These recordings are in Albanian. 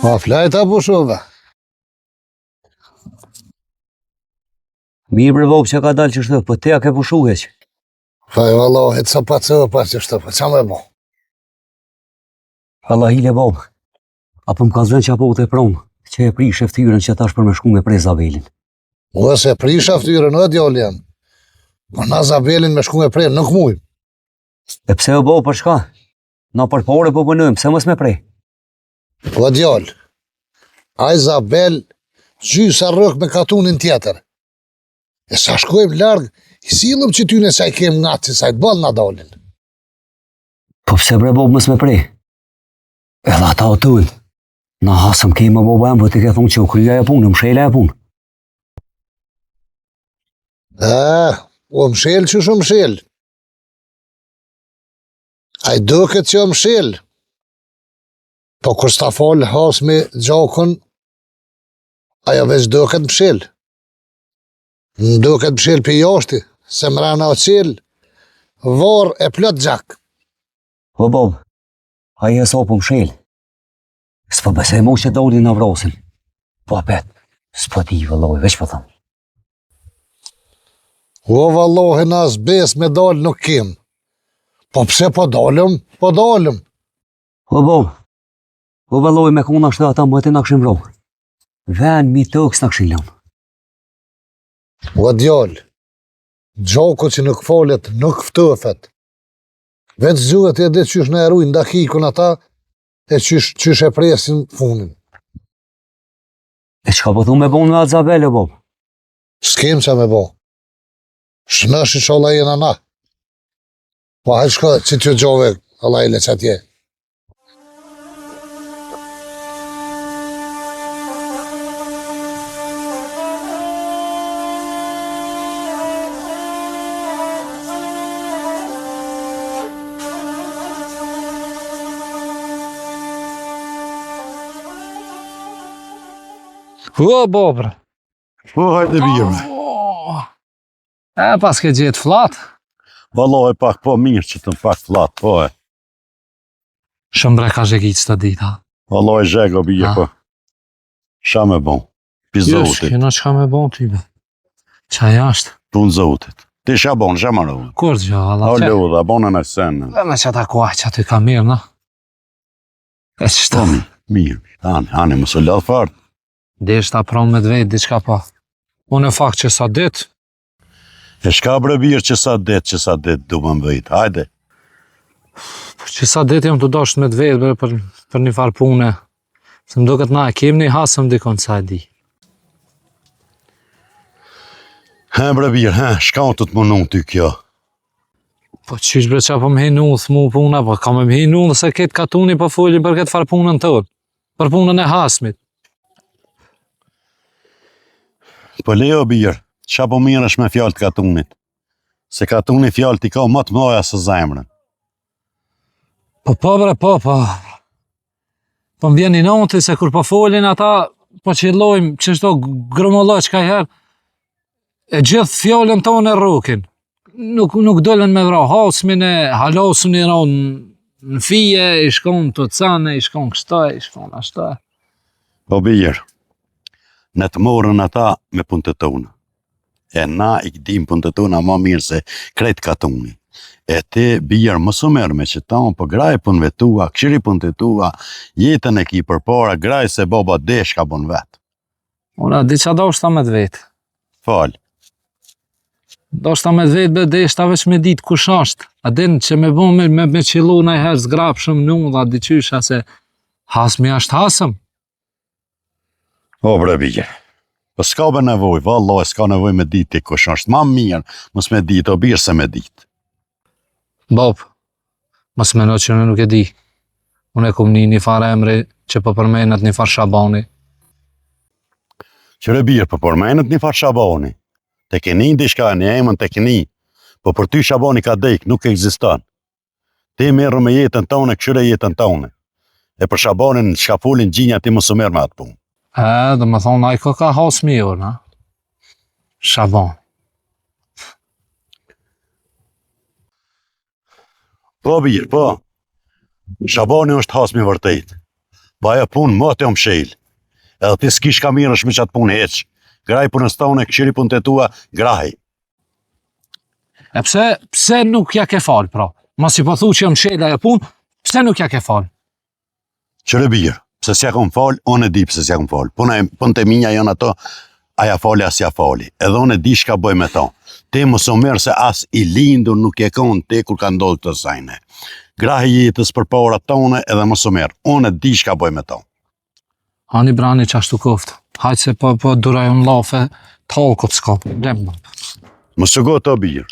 Ma flajta pushove. Mirë bre vop që ka dalë që shtë, po te a ke pushu heq. Faj vallohi, ca pa cëve pa që shtë, qa me bo? Allah hile vop. Apo më ka zënë që apo u të pronë, që e prish e ftyrën që tash për me shku me prej Zabelin. Ua se prisha ftyrën, o djallë janë. Po na Zabelin me shku me prej, nuk mujmë. E pse o bo për shka? Na për pore po bënojmë, pse mos me prej? O djallë, a Zabel gjysa rëk me katunin tjetër. E sa shkojmë largë, i silëm që ty nësa i kemë nga që sa i të balë na dalin. Po pse bre bob mos me prej? Edhe ata o tënë. Na hasëm kemë o boba emë, po ti ke thonë që u kryja e punë, mshela e punë. O mshel që shumë mshel. A i duket që o mshel. Po kër s'ta falë has me gjakon, aja veç duket mshel. Duket mshel për jashti, se mrena o qel, var e plot gjak. O bob, a i e sa po mshel. S'po besej mo që doli në vrasin. Po apet, s'po ti vëlloj, veç po thëmë. O vallohi nas bes me dal nuk kem. Po pse po dalëm? Po dalëm. O bob, o vëlloj me kuna shtë ata më të në këshim vrov. Ven mi tëks në këshim lëm. O djallë, gjako që nuk falet, nuk ftëfet. Veç zhuhet e dhe qysh në erujnë nda hikun ata, e qysh e presin funin. E qka po thu me bon me atë Zabel, o bob? S'kem qa me bo. Shmësh i qolla jena na. Po hajtë shko që t'ju gjove, Allah i le që atje. O, bobre. Po, hajde bjeme. E, pas ke gjetë flat? Valoj pak po mirë që të më pak flat, po e. Shëmbre ka zhegit së të dita. Valoj zhego bje, po. Sha me bon. Pi Josh, zotit. kena qka me bon ty, be. Qa jashtë? Pun zotit. Ti sha bon, sha marru. Kur gjo, O Allah që? ludha, bonën e senë. Dhe me që ta kuaj që aty ka mirë, na? E që shta? Mirë, ani, më së ladhë fartë. Dhe shta pron me dvejt, diçka pa. Unë e fakt që sa dit, E shka bre birë që sa det du më mbëjt, hajde. që sa dit jam të dasht me dvejt, bre, për një farë pune. Se më duket na e kem një hasëm dikon sa e di. He bre birë, shka unë të të mënun ty kjo? Po qysh bre qa po më hinu thmu puna, po ka me më hinu dhe se ketë katuni po folin për këtë farë punën tërë. Për punën e hasmit. Po leo birë, qa po mirë është me fjallë të katunit? Se katuni fjallë t'i ka më të mdoja së zemrën. Po, bre, po. Po më vjen i noti se kur po folin ata, po qillojmë që shto grumolloq ka herë, e gjithë fjallën tonë e rrukin. Nuk dollen me vra hasmin e halosun i ron në fije, i shkon të cane, i shkon kështaj, i shkon ashtaj. Po birë, në të morën ata me punë të tonë. E na i këdim punë të tona ma mirë se krejt katuni. E ti birë më së merë me që tonë, po graj punëve tua, këshiri punë të tua, jetën e ki për para, graj se baba desh ka bon vetë. Ora, di qa do shta me dvetë. Falë. Do shta me dvetë be dhe shta veç me ditë kush ashtë. A din që me bo me qilu në i herë zgrap shumë nu, dha diqysha se hasmi ashtë hasëm. O bre birë. Po s'ka be nevoj, vallaj, s'ka nevoj me ditë ti kush është ma mirë, mës me ditë, o birë se me ditë. Bob, mos meno që unë nuk e di. Unë e kum një farë emri që po përmenet një farë Shabani. Qëre birë, po përmenet një farë Shabani. Te keni ndi shka një emën te keni, po për ty Shabani ka dek, nuk ekziston. Ti merru me jetën tonë, këshire jetën tonë. E për Shabanin, shka folin gjinja ti më së merë me atë punë. Dhe më thonë, a i ka hasmi jo, na? Shaban. Po birë, po. Shabani është hasmi vërtejt. Po ajo punë motë o mshel. Edhe ti s'kish ka mirësh me qatë punë heq. Graj punës tone, këshiri punë të tua, graj. E pse nuk ja ke falë, pra? Mos i po thu që mshel ajo punë, pse nuk ja ke falë? Qëre birë, pse s'ja kom falë, unë e di pse s'ja kom falë. Punë të minja janë ato, aja fali, as ja fali. Edhe unë e di shka bëj me ta. Te mos o merë se as i lindur nuk e konë te kur ka ndodhë të sajne. Grahi jetës për para tone edhe mos o merë. Unë e di shka bëj me ta. Hani brani që ashtu koftë. Hajtë se po duraj unë lafe, talkot s'ka. Dem. Mos që go të birë.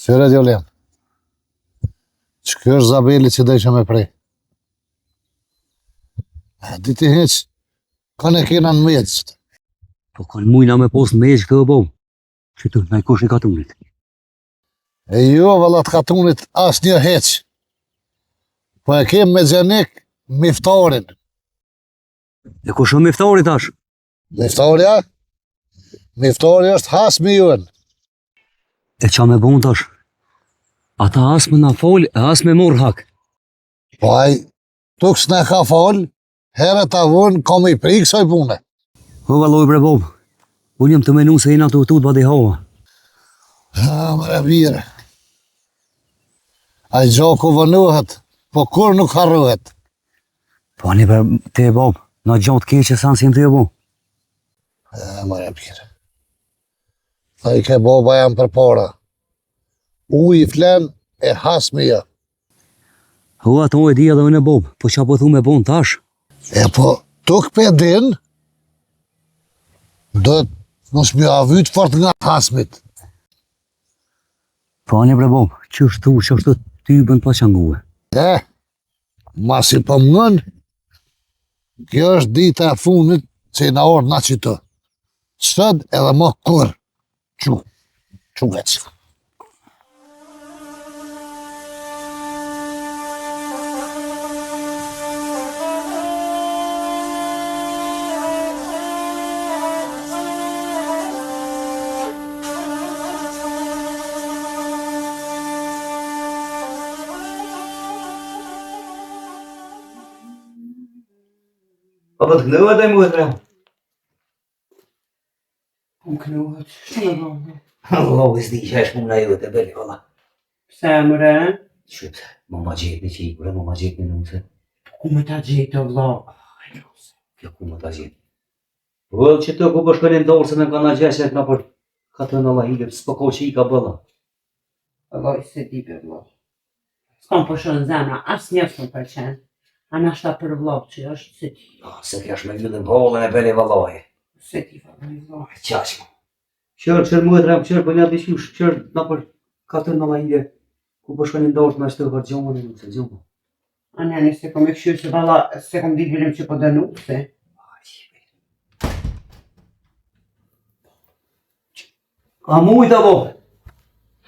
Qëre Djolem, që kjo është Zabeli që dojshë me prej. Diti heq, kanë e kena në meqë. Po kanë mujna me posë me eqë këtë bom. Që të në i kosh e katunit. E jo, vëllat katunit as një heq. Po e kem me gjenik miftarin. E kush o miftarit tash? Miftarja? Miftari është hasmi juën. E qa me bon tash? Ata as me na fol, e as me mor hak. Po aj, tuk s'ne ka fal, herët avon kam i prikë saj pune. O valoj bre bom. Unë jam të menu se jena të utut badi hova. Ha, mre bire. Aj gjoku vënuhet, po kur nuk harruhet. Po një bre te bom, na gjatë keqe sa nësim të e bom. Ha, mre bire. Tha i ke baba jam për para. U i flen e hasmi ja. Ho ato e di edhe unë e bom, po qa po thu me bon tash? E po, tuk pe din, do të mos mjë avyt fort nga hasmit. Po një bre bom, që është ty bënd pa qangue. Mas i pëmën, kjo është dita e funit që i na orë na qito. Sëd edhe më kur. Që vecë. Po të kënëhet e mu e tre? Unë kënohet, që në bëmë? Allah, i s'di që e shpuna ju të beli, valla. Pse mëre? Qytë, më ma gjetë në qikure, më ma gjetë në nëse. Ku me ta gjetë, vla? Kjo ku më ta gjetë. Po që të ku përshkëllin të orë se në kanë gjeshet në për ka të në lahilip, s'po ko që i ka bëlla. Vla, i se di për vla. S'kam përshën zemra, as njësë më përqenë. A në ashta për vla që është se ti. Se kja shme vjëllën bëllën e beli vallaj. Se ti vla. Qashma. Qërë mu e tremë, qërë për një dishysh, qërë në për ka të në lahilip, ku përshkëllin të orë me shtë për gjohën e nëse gjohën. A në se kom e këshyrë se valla, se kom ditë bilim që po dënu, se. Ka mujta bo.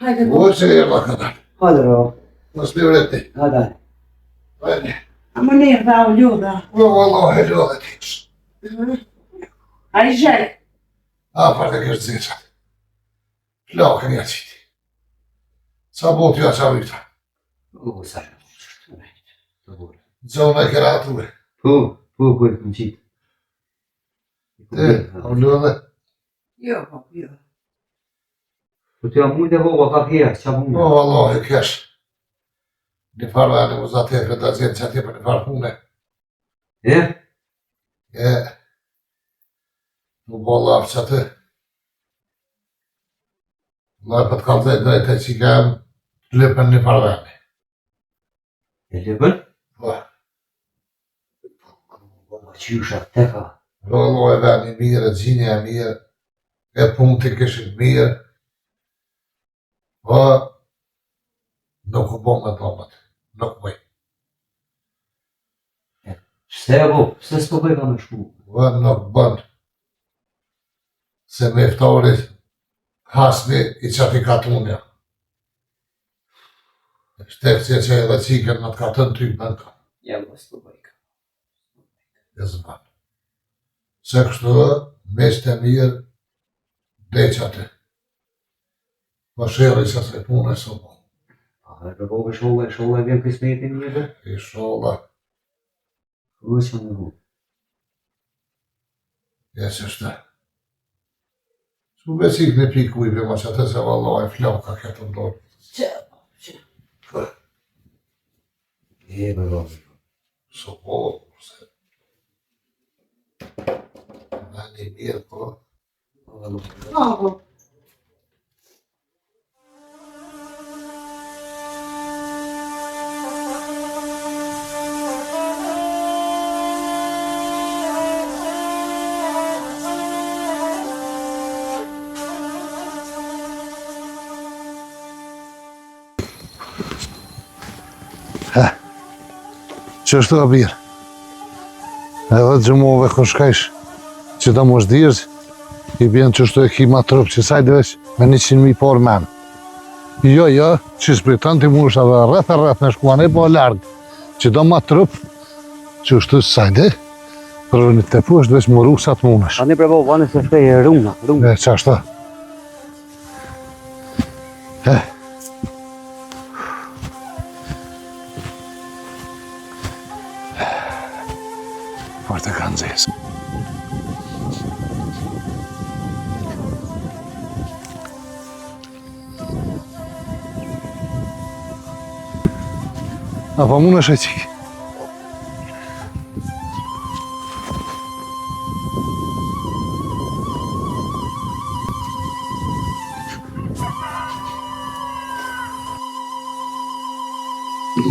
Hajde bo. O që e la këtar. Hajde ro. Mos më vreti. Hajde. Hajde. A më nërë dha u ljuda. O Allah e ljuda tiks. A i zhek. A për të kështë zisat. Plakën ja qiti. Sa botë ja qa vita. U, sa shë. Gjona e kera ature. Po e këm qitë. O ljuda. Jo, po, jo. Po të jam mujtë e vova ka kjerë, qa O punë? Allah e kesh. Një farë e në muzat e këtë zjenë që ati për një farë pune. E? Nuk bo lafë që atë. Laj për të kalë të drejtë e që kem lëpën një farë veni. E lëpën? Po, Po qysha të ka. Allah e veni mirë, gjinje e mirë, e punë të këshit mirë. Po, nuk u bo me domët, nuk bëj. Pse e bo? Pse s'po bëj ka me shku? Po, nuk bën. Se me iftarit hasmi i qati katunja. Shtekësje që edhe qikën në të katën ty bën ka. Ja, mos të bëj ka. e zban. Se kështu mes të mirë, deqate. Po shërë i sa se punë e sopo. A e baba sholla e vjen kismetin njëve? Inshallah, Që më hu. e që shte. Su besik në piku i bëma që të se vallaj flauka këtë ndorë. Që, E baba. Sopo, se... Në një mirë, po... bravo. Që është të birë? Edhe të gjumove kër shkajsh që ta mos dirës, i bjen që shtu e ki ma trup që sajtë veç me 100.000 por men. Jo, që s'pritan t'i mush edhe rreth në shkuan e po largë, që do ma trup që shtu sajtë, për një të pu është veç më rusat munësh. A ne baba, vane se shkej runa. E, që ashtë? Foarte kanë zesë. Apo mund është e qikë?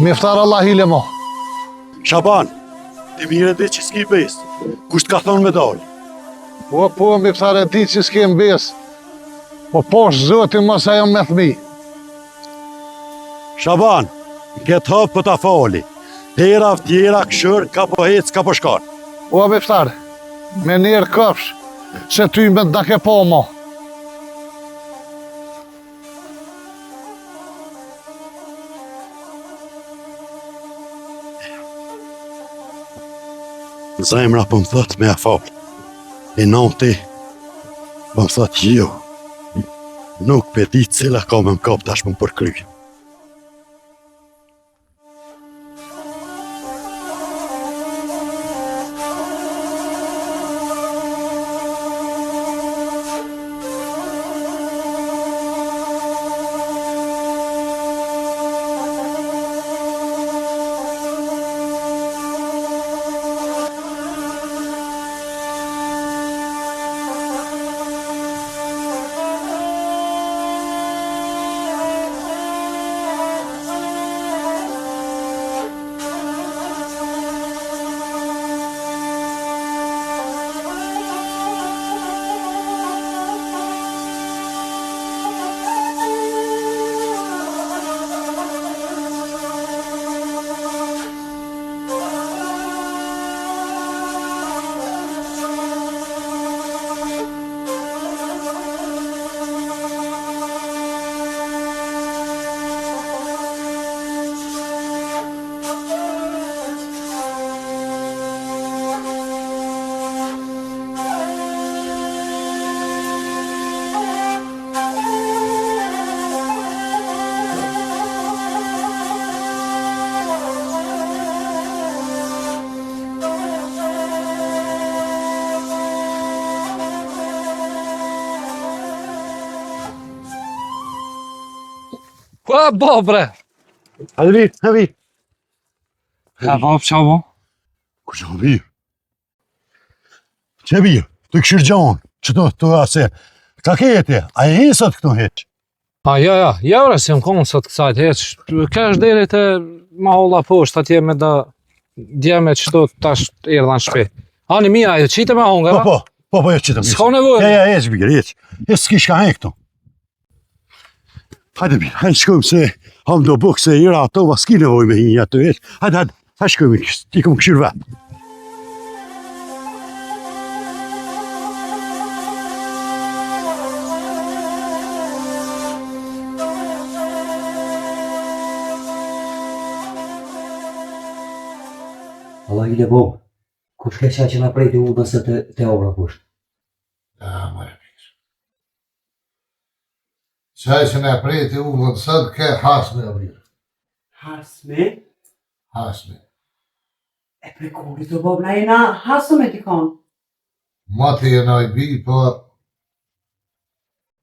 Miftar Allah hile mo. Shaban, ti mire dhe që s'ki besë. Kusht ka thonë me dalë? Po, miftar e ti që s'kem besë. Po poshtë zotin mos ajo me thmi. Shaban, këtë hapë për ta fali. Hera vtjera, këshër, ka po hec, ka po shkar. O, miftar, me njerë këpsh, se ty me da ke po mo. Zemra po më thot me afal. E nati, po më thot jo. Nuk pe di cila ka me më kap tash më përkry. Ua, bo, bre! Hadi bir, hadi. Ja, bab, qa bo? Ku që më birë? Që birë? Të këshirë gjonë, që të ase. Ka kete, a e hisat këtu heq? Ja, ore si më konë sot kësajt heq. Ka është deri të ma holla poshtë atje me da djeme që do tash erdha në shpe. Ani mija, jo qite me honga, da? Po, jo qitëm. S'ka nevojë. Ja, heq birë, heq. Heq s'ki shka heq këtu. Hajde birë, hajde shkojmë se ham do bukë se ira ato, va s'ki nevoj me hinja të heq. Hajde shkojmë, ti kom këshirë vetë. Allah hile baba. Kush ke qa që nga prejti udhën se te ora kush? më e mirë. Qaj që ne prejti ullën sëtë ke hasme o mirë. Hasme? Hasme. E për kuri të bob na jena hasme dikon. Ma të jena i bi, po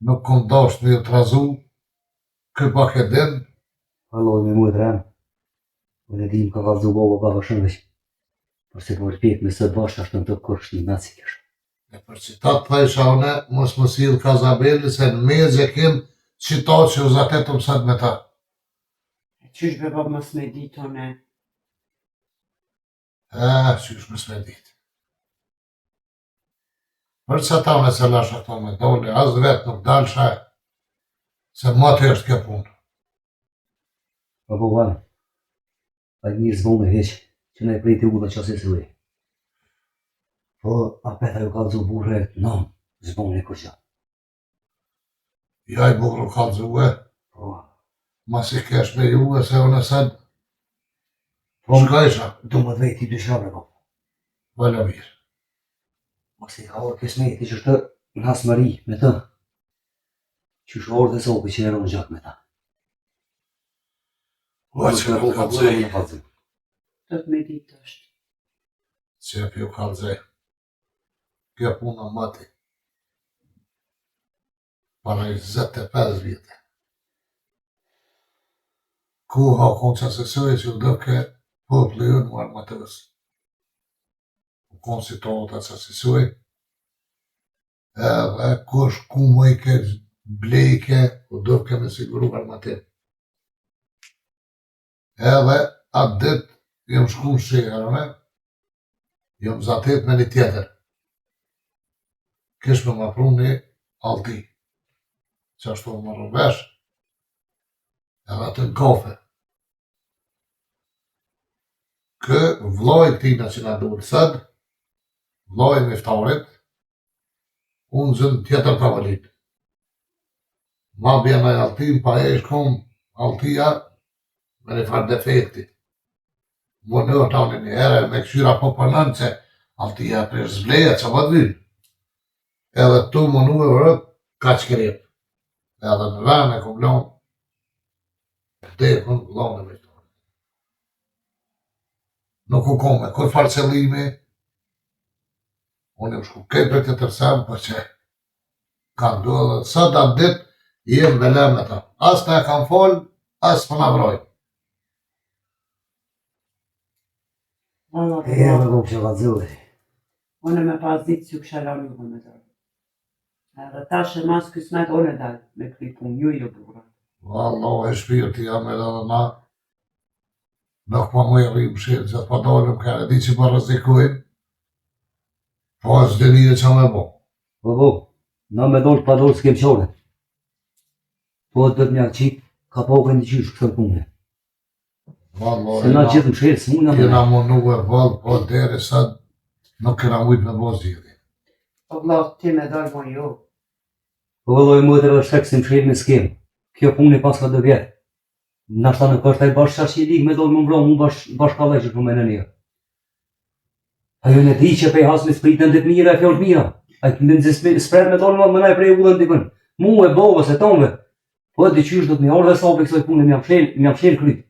nuk kom dasht me të razu, kë pak e din, Alloj me mu e dremë. Unë e dim ka valzu boba baba shënvesh. Por se po rpjet me së bashkë ashtë në të kërshti nga si kesh. e për citat thajsha une, mos më silë Kazabeli, se në mezë e kem citat që uzatetëm sëtë me ta. E qysh be bob mos me ditone? Qysh më s'me ditë. Për që ta me se lasha këto me dole, as vetë nuk dalësha, se ma të është kjo punë. Po vanë. Pa i mirë zvonë e veç, që ne prejti udhën që asë së Po, a peta ju kalëzu burre, non, zvonë e kërqa. Ja i bukru kalëzue, Po, mas i kesh me juve, se unë sëtë, po shka isha, du më dhejti i dyshabre, po. vëllë mirë. Mos i ka orë kesmeti që është në hasë mëri me të. Që është orë dhe sopi që eron gjatë me ta. O që në kalëzej, Do të me ditë është. që pjo kalëzej, kjo puna mati, para i 25 vjetë. Ku hakon që asesoj që dëke popli unë më armatës. U konë situatë që asesoj, edhe kush ku më i ke blejke, u dëke me siguru armatën. Edhe atë ditë, jem shku në shihërëme, jem zatet me një tjetër. Kish me më pru një alti, që ashtu më rëvesh, edhe atë në kafe. Kë vllai tina që na duhet sëtë, vllai miftarit, unë zënë tjetër tavalit. Ma bjena e altin, pa e shkom altia me një farë defekti. Më në tani një herë me këshyra po përnën që altia për zbleja që më dhvyn. Edhe tu më nu e vërët, ka që krep. Edhe në vene e kom lonë, dekën lonë e miftarit. Nuk u kome, kur farë qëllimi, unë e shku kej për të tërsem, për që kanë duhe dhe sot atë dit, jem me lem me ta. As të e kam folë, as për në vrojë. Valla E e me gopë që valzove. unë me pas ditë që kësha lanë ju me dërë. Edhe tash e mas kësmet unë e dalë me këti punë, ju jo bura. Valla, e shpirti jam edhe dhe na, nuk më më i rrimë shirë, që të pa dolëm kërë, di që për rëzikujnë, po është dhe një që me bo. Po, na me dollë pa dollë s'kem qore. Po të të mja qik, ka po kënë të qysh këtë punë. Valla, Se na gjithë më shirë, s'mu nga jena me. më nuve vëllë, po deri sëtë nuk kena mujtë me bo zhjedi. O vla, ti me dalë mo jo. Po vëlloj më të rështek se më shirë me s'kem. Kjo punë i pas ka 2 vjetë. Nashta në kështë e bashkë qash që i ligë me dollë më mbronë, mu bashkë ka lejë që me në një. Ajo në di që pe hasë me spritën dhe të mira e fjallë të mira. A i në spret me dollë më nëjë prej u dhe në dikën. Mu e bovës e tonëve. Po e të qysh do të një orë dhe sa për kësoj punë, mjam fshelë krytë.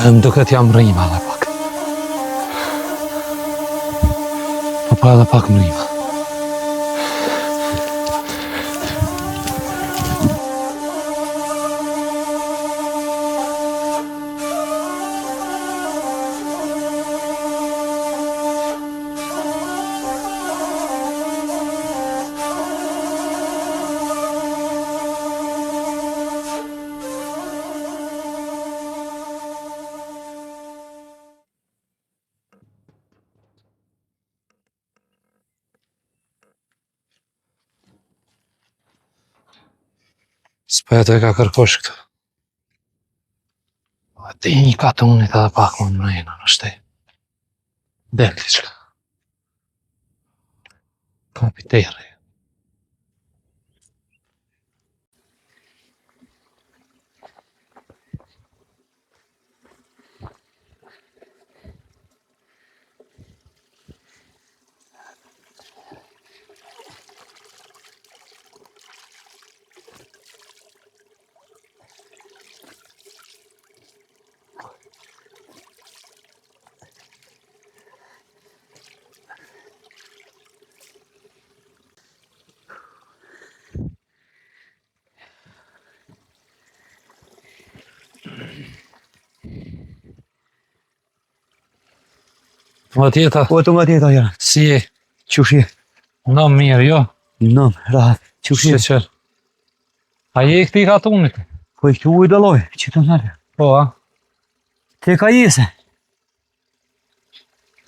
Më duket jam rrima edhe pak. Po edhe pak më rrima. S'pëtë e ka kërkosh këtë. Ti një katunit edhe pak më mrejna në shtej. Del diçka. Kapiteri. Ma tjeta, Po të nga tjeta janë. si e? Qushi? Në mirë, jo? Në, rahat. Qushi? Sheqer. A je i këti katunit? Po i këtu u i daloj, që të nërë. Po, a? Te ka jese.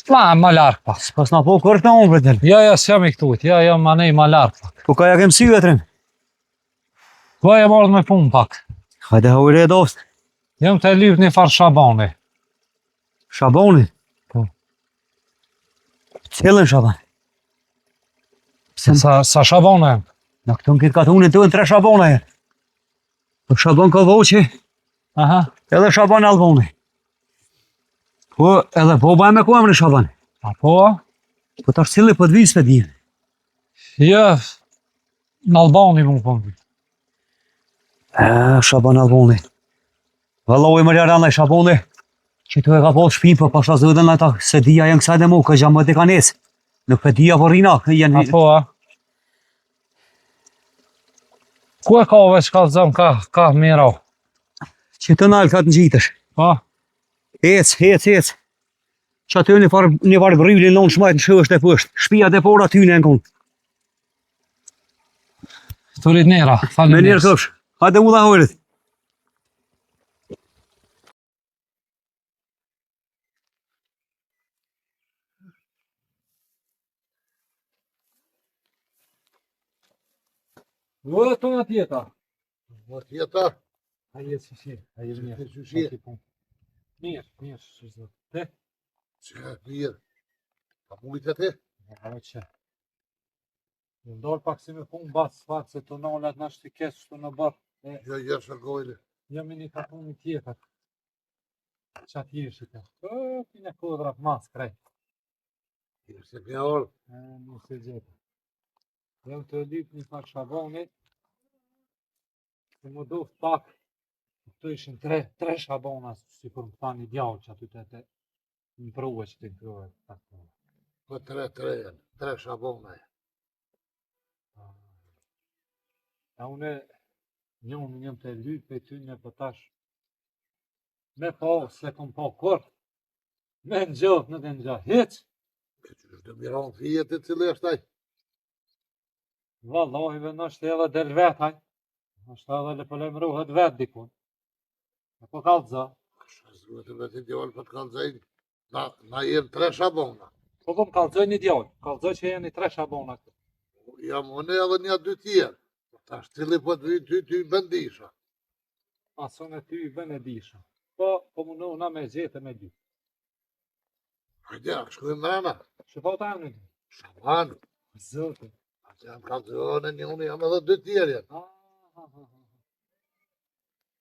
Ma larkë pak. Pas na po kërët në umbret del. Ja, s'jam i këtut, ja, ma nej ma larkë pak. Po ka ja kem sy vetërën. Po e mardh me punë pak. Hajde ha u i re dost. Jam të lyp një farë shabani. Shaboni? Po. Cilën shaban? Sa shabane jem? Në këtu në këtë katunit të në 3 shabona e. Po shaban ka voqi, Aha. edhe shaban alboni. Po edhe po baj me ku në shaban. A po? Po tash cili po të vizë të dhjën. Ja, në Albani më pëmë. Shaban alboni. Valloj më rjarë anaj shaboni. Që tu e ka po shpim për pasha zëdën ata se dhja janë kësaj dhe mu, ka gjamë të kanes. Nuk për dhja për rina. A po, a? Ku e ka veç ka zëm, ka mira? Që të nalë ka të njitësh. Pa? Ec. Që aty një farë bryli në shmajt në shështë e pësht. Shpia dhe por aty në konë. Turit nera, Me falem njerë këpsh. Hajde u dha hojrit. Vë të në tjeta. Ma tjeta, A je sushi, a je mirë. Sushi. Mirë, shuzë. Te? që ka mirë. Pa mujtë ti? A që. Në ndorë pak si me punë basë fatë se të nonat në ashtë të kesë shtu në bërë. Jo, jërë shërgojle. Jam i një kapuni tjetër. Qa t'jesh i të? Ti në kodrat mas krej. Jërë se pja orë. Nuk se gjithë. Jam të lyp një pak shaboni. Se më duft pak. Këtu ishin 3 shabona, si për më tha një djallë që aty të më pruve që të kryve. Po 3 janë, 3 shabona e. A une njëm të lyp e ty në pëtash. Me po, se kom po kur. Me në gjohë, nuk e në gjohë. Hiq! Që është të miron fijet e cilë është taj. Vallohi nështë edhe del vetaj. Nështë edhe le pëlem ruhet vet dikun. E po kalëza. Shëzruhet e vetë djallë për të kalëzajnë. Na jenë 3 shabona. Po kom kalëzoj një djallë. Kalëzoj që jeni 3 shabona këtu. Jam une edhe një 2 tjerë. Ta është cili po të vynë ty bëndisha. Asun e ty i bën e disha. Po mundu na me gjete me dy. Hajde, shkujmë mrena. Që po ta në dy? Shaban. Zotë. Atë jam kalëzojnë një unë jam edhe 2 tjerë janë.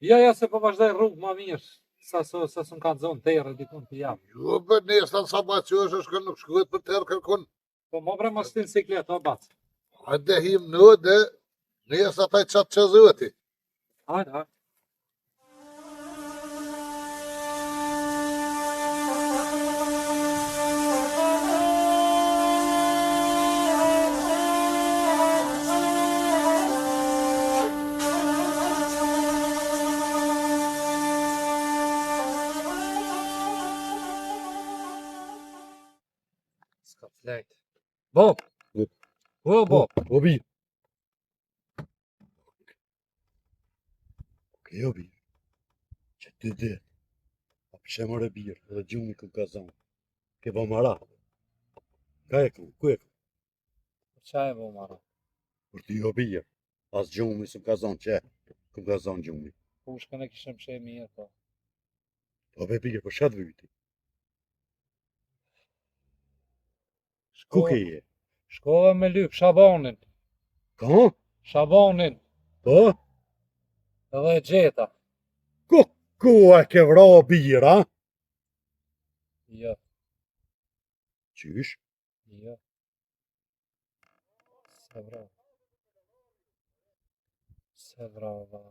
Ja, se po vazhdoj rrugë ma mirë. Sa s'un ka zonë terë dikun të jam. Jo, për nesën sa ba që është nuk shkujt për terë kërkun. Po më bre mos t'in siklet, o bacë. Hajde him në dhe nesë ataj qatë që zëti. Hajde. lejt. Bo! Bo! O bir. Okej o bir. Që ty dhe. A përshem orë birë, edhe gjumi këm ka zonë. Ke bo mara. Ka e këm, ku e këm? Qa e bo mara? Për ty o birë. As gjumi së ka zonë që. Këm ka zonë gjumi. Pushkën e kishëm shë mirë, po. Po be birë, për shatë vyti. Ku ke je? Shkova me lyp Shabanin. Ka? Shabanin. Po? Edhe e gjeta. Ku e ke vra birë, a? Jo, Qysh? jo. Se vrava. Se vrava.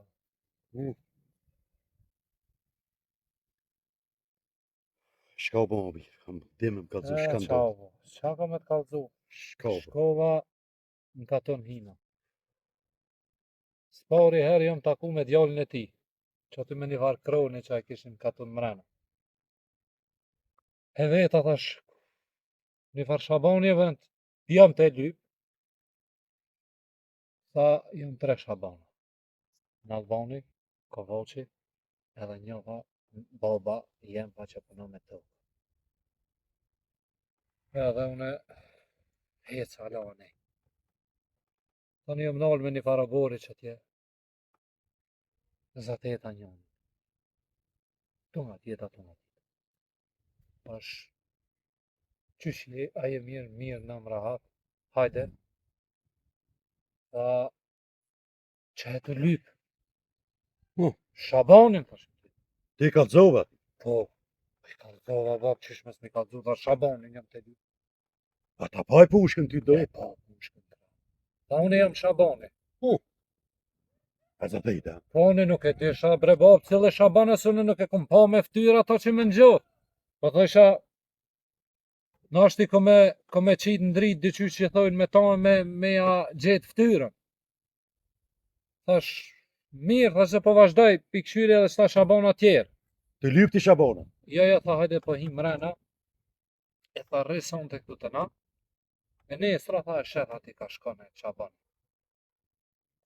Shka o bo o birë, kam dime më kalëzu, shka ndo. Qavo. Qa ka me të kalzu? Shka o bo. Shkova në katon hina. Spari herë jam taku me djallin e ti. Që aty me një varë kroni që a kishin katon mrena. E veta thash, një farë Shabani e vend, jam të lyp. Tha, jam 3 Shabana. Në Albani, Kovoqi, edhe njëva baba jem pa që punon me tokë. Edhe une heca alane. Tani jam nalë me një farabori që tje. Zateta njënë. Tunga tjeta, tunga tjeta. Pash, qysh je, aje mirë në më rahat. Hajde. Tha, që e të lyp. Shabanin, thash. Ti kalëzova? Po, i kalzova bab qysh mes mi kalzu, tha Shabanin jam të lyp. A ta pa e pushkën ty do? E po, pushkën. Tha unë jam Shabani. A za dhejta? Po unë nuk e disha bre bab, cile Shabanës unë nuk e kom pa me ftyra ato që më ngjot. Po thosha, nashti ko me qitë në dritë dyqysh që thojnë me ta me ja gjetë ftyrën. Thash, mirë, thash se po vazhdoj, pikëshyri edhe s'ta Shabana tjerë. Të lyp ti Shabona? Ja, tha hajde po him mrena. E tha rrison të këtu të na. E nesra tha e shet ati ka shkone Shaban.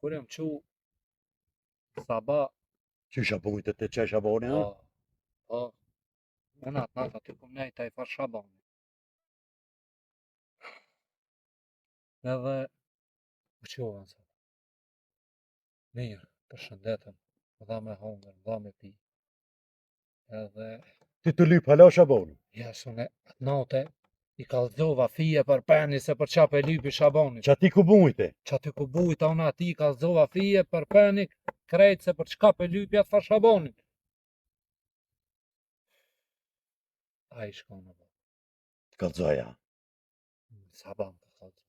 Kur jam qu Saba, Që Shabonit të qe Shaboni, ha? po, në natë aty kum nejta i far Shabani. Edhe u qova nëse. Mirë, përshëndetëm, dha me hongër, dha me pi. Edhe, Ti të lyp hala Shaboni? jasune, atë naute, i kalzova fije për peni se për qap e lypi Shabanit. Qa ti ku bujte? Që aty ku bujta unë ati i kalzova fije për peni krejt se për qka për lypi atë far Shabanit. A i shkon në bërë, Të kalëzoja. Saban të kalzoj.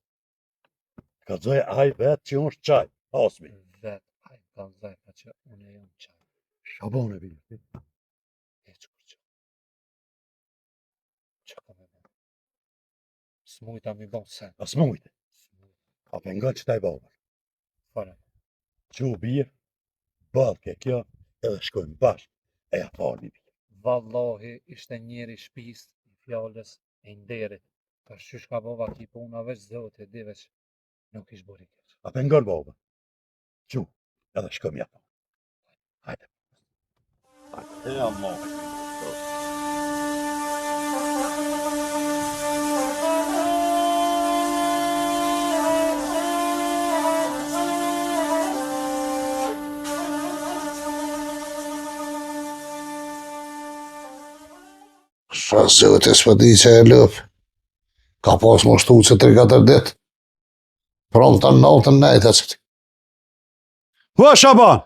Të kalëzoja aj vetë që është qaj. Asmi. Vetë, a i kalzoj pa që unë e jam qaj. Shaboni bërë. E që kur që. Që ka me bërë? Smujta mi bon sen. As mujte. Smujta. A për nga që taj babër. Fare. Që u birë, balë ke kjo, edhe shkojmë bashkë. E ja farë një birë. Vallahi ishte njeri shpis i fjallës e nderit. Ka shqysh ka bova ki puna veç zote, di veç nuk ish buri keq. A për nga në babër. Që, edhe shkojmë ja farë. Hajde. Hajde. E Allah. Qa zote s'pa di që e lëp. Ka pas më shtu që 3-4 dit. Prom të natën nejtë që ti. Hua Shaban!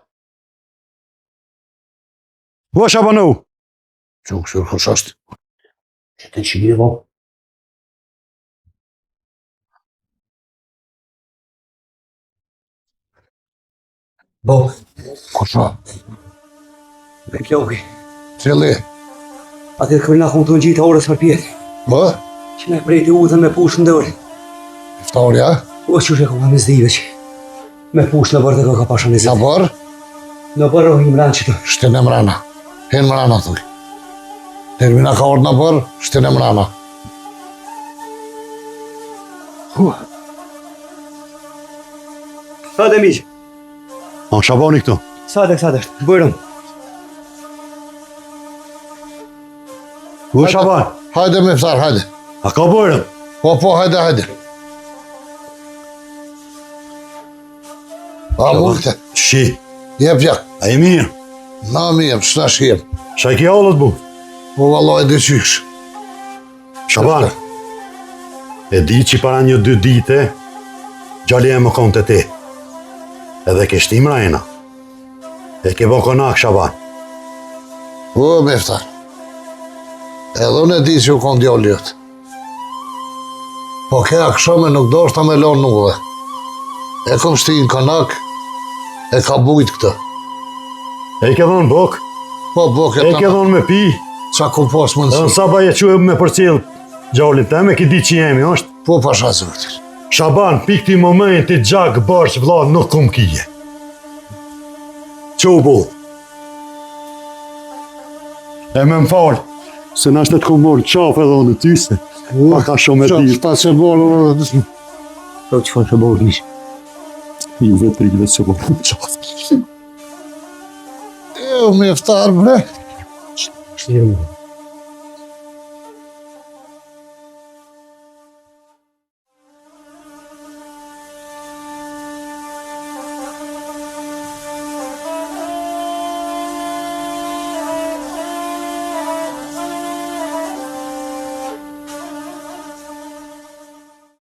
Hua Shabanu! Që këshur kush është? Që të qire bo? Bo, Kush është? me pjoki. Cili? Ati të këmëna këmë të në gjitë orës për pjetë. Më? Që ne prejti u dhe me push në dërë. Iftarja? O që shë këmë me zdive që. Me push në bërë dhe ka pasha në Sa zdive. bërë? Në bërë rohim ranë që të. Shtin e mrena. Hen mrena thuj. Termina ka orë në bërë, shtin e mrena. Sa dhe miq, A Shabani këtu? sa dhe, bujrëm. Ku Shaban? Hajde Meftar, hajde. A ka bojrën? Po, hajde. A mundte, Shi, jep jak. a i mirë? Na mi jem, s'na shjem. Qa i ki allët bu? Po vallaj dhe qysh. Shaban, e di që para 1-2 dite, gjalli e më konë të ti. Edhe ke shtim rajna. E ke bo konak, Shaban. Po, Meftar. Edhe unë e di që u konë djallë jëtë. Po kea këshome nuk do është ta me lonë nuve. E kom shti në kanak, e ka bujt këtë. E ke dhonë bok, Po, boke e ke ta, dhonë me pi, qa ku pas më edhe në nësu. saba e që me për cilë gjallin teme, ki di që jemi, është? Po, pasha zërtir. Shaban, pik ti momenti gjak bërsh vla nuk kum kije. Që u bu? E me më falë, se në ashtet ku morë qafë edhe në ty se, pa ka shumë e ti. Ta që borë, Po që fanë që bojrë miq. Ju vetë rikëve që morë qafë. e u Meftar, bre. Shtirë mu.